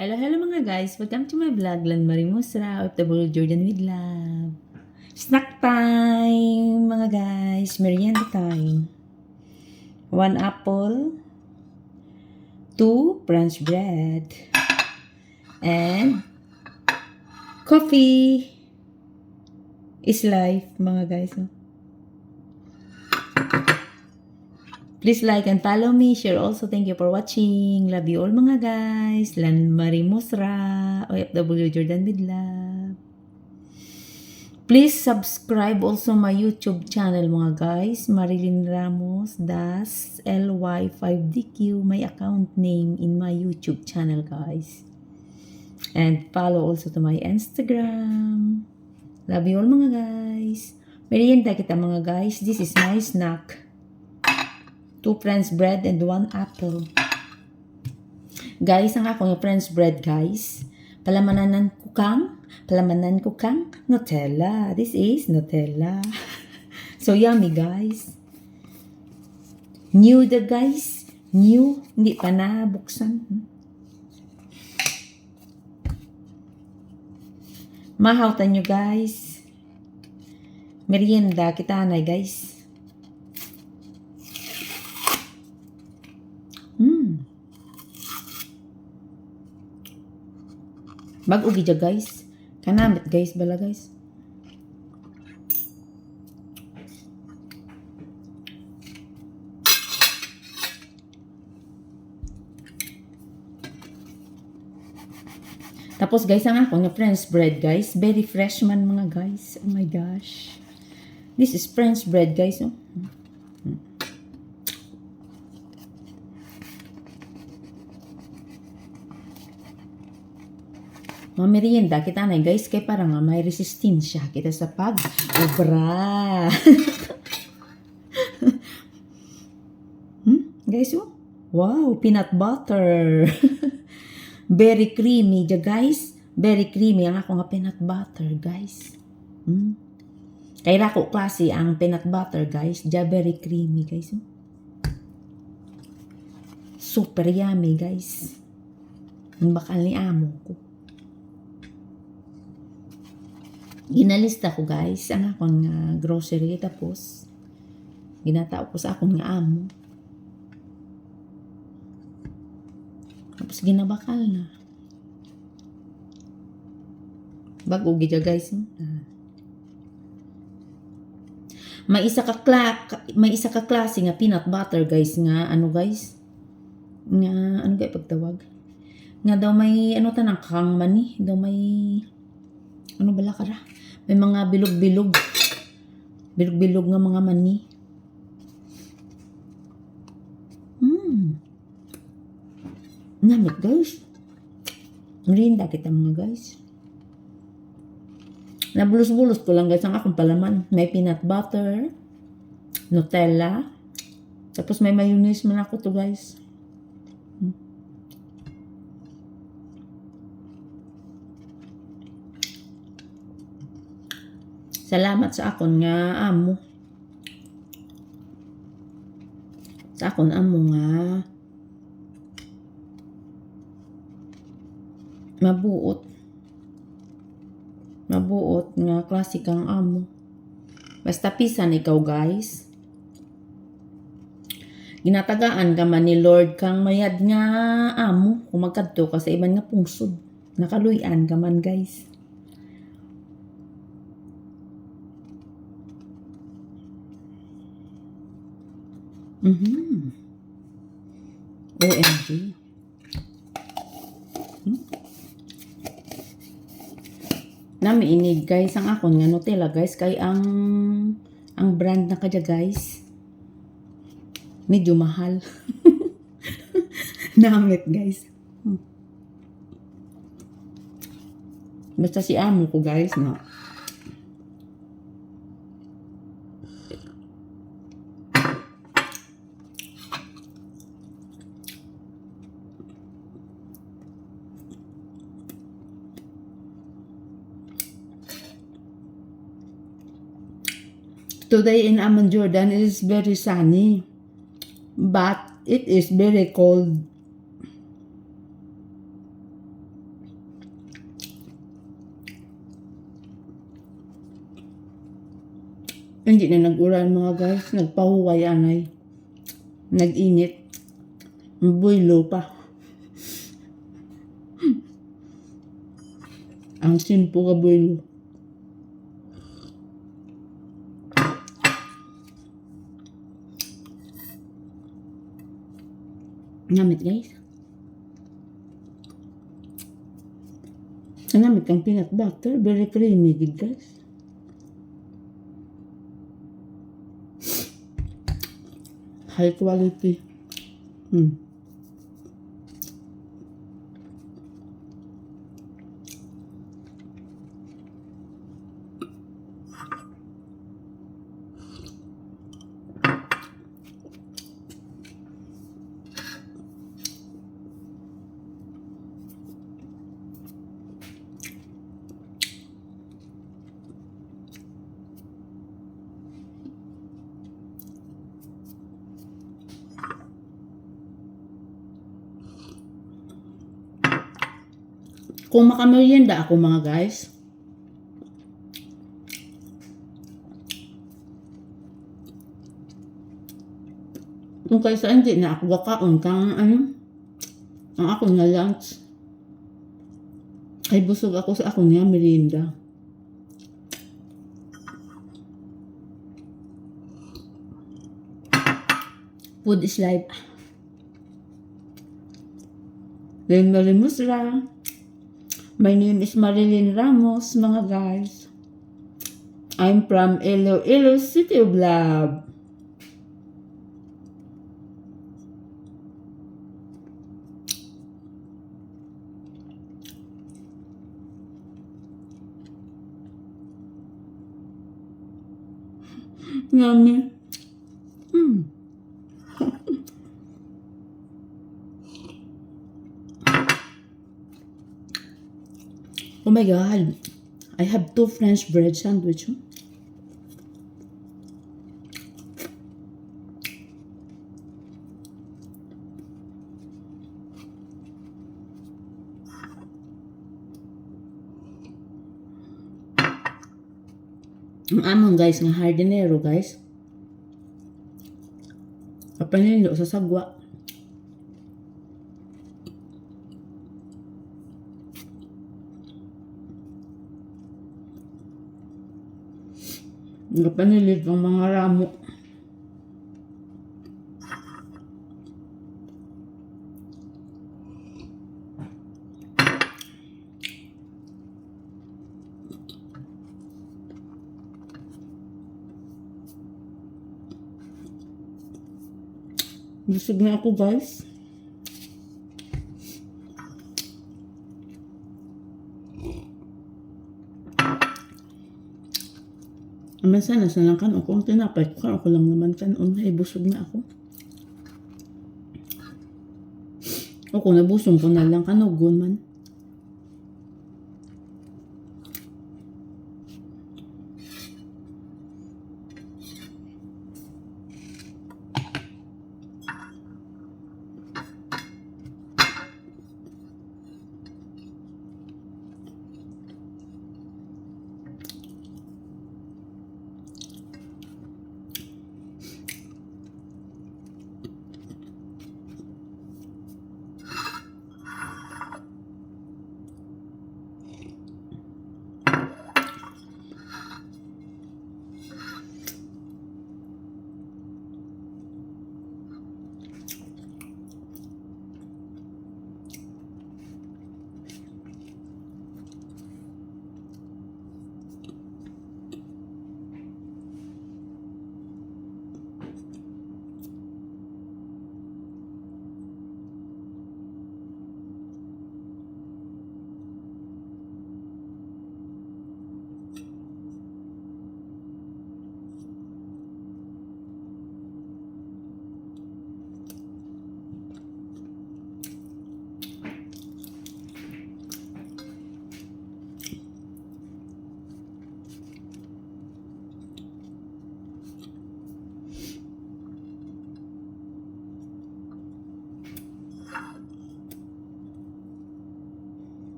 Hello, hello mga guys. Welcome to my vlog, Lan Marie Musra, OFW Jordan with Love. Snack time, mga guys. Merienda time. 1 apple, 2 French bread, and coffee is life, mga guys. Please like and follow me. Share also. Thank you for watching. Love you all mga guys. Lan Marie Musra, OFW Jordan with Love. Please subscribe also my YouTube channel mga guys. Marilyn Ramos das LY5DQ. My account name in my YouTube channel guys. And follow also to my Instagram. Love you all mga guys. Merienda kita mga guys. This is my snack. 2 French bread and 1 apple. Guys, ang akong French bread, guys. Palamanan ko kang Nutella. This is Nutella. So yummy, guys. New the guys. New. Hindi pa nabuksan. Mahawtan nyo, guys. Merienda kita na, guys. Bag-ugi dya guys. Kanamit guys bala guys. Tapos guys, ang ako nga French bread guys. Very fresh man mga guys. Oh my gosh. This is French bread guys. Oh. Merienda kita na guys, kay para nga may resistensya kita sa pag-ubra. Guys, oh. Wow, peanut butter. Very creamy dya guys. Very creamy ang ako nga peanut butter guys. Kay rako klase ang peanut butter guys. Dya very creamy guys. Oh. Super yummy guys. Ang bakal ni amo ko. Ginalista ko guys ang akong grocery tapos ginatao ko sa akong nga amo. Tapos ginabakal na. Bago gidya guys. May isa ka klase nga peanut butter guys nga ano guys? Nga ano gay pagtawag? Nga daw may ano tanang kang mani, daw may ano bala kara? May mga bilog-bilog. Bilog-bilog nga mga mani. Namit guys. Merienda kita mga guys. Nabulos-bulos ko lang guys ang akong palaman. May peanut butter, Nutella, tapos may mayonnaise man ako to guys. Salamat sa akon nga amo. Sa akon amo nga mabuot nga klasikang amo. Basta pisan ikaw guys. Ginatagaan ka man ni Lord kang mayad nga amo. Kung magkadto ka sa iban nga pungsod. Nakaluyan ka man guys. OMG. Nami inig guys ang akon nga Nutella guys kay ang brand na kadya guys medyo mahal. Namit guys. Basta si amo ko guys no. Today in Amman, Jordan, it is very sunny, but it is very cold. Hindi na nag-ulan mga guys. Nagpahuway anay. Nag-init. Buylo pa. Ang simpo ka buylo. Namit guys. Namit ang peanut butter. Very creamy gid guys. High quality. Kung makamerienda ako mga guys, kung kaysa hindi na ako kakaon kang ang ako na lunch, ay busog ako sa ako niya merienda. Food is life. Then Marimusra. My name is Marilyn Ramos, mga guys. I'm from Iloilo City of Love. Yummy. Oh my God. I have 2 French bread sandwich. Ang among guys nga hardinero guys. Kapanilo sa sagwa. Kapanilit ang mga ramo. Busog na ako guys. Minsan nasa lang kanon ko ang tinapay ko. Ako lang naman kanon. Ay busog na ako. O kung nabusong ko na lang kanugon man.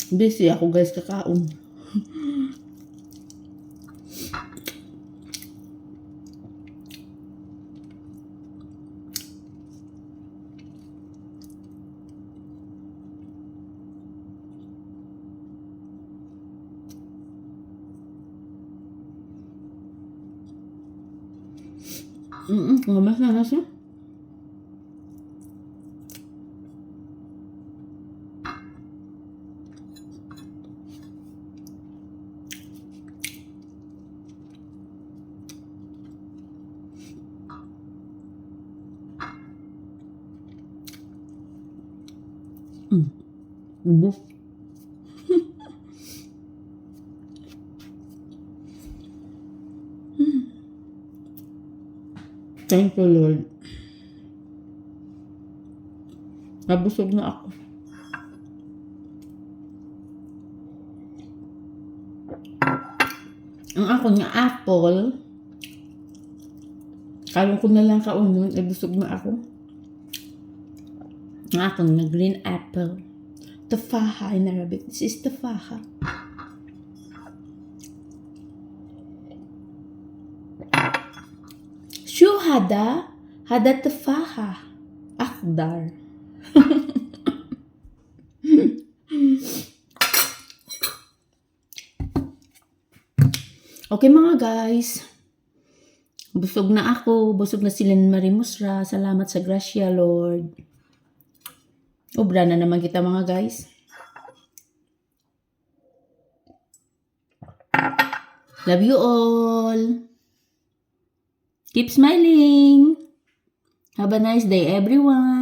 Busy ako guys kakaon. Kumamas na siya. Ubus. Thank you, Lord. Nabusog na ako. Ang ako nga apple, kalong ko na lang kaunon, busog na ako. Ang ako nga green apple. Tufaha in Arabic. This is tufaha. شو هذا؟ هذا تفاحة أخضر. Okay mga guys. Busog na ako. Busog na sila ni Marie Musra. Salamat sa grasya, Lord. Obra na naman kita mga guys. Love you all. Keep smiling. Have a nice day, everyone.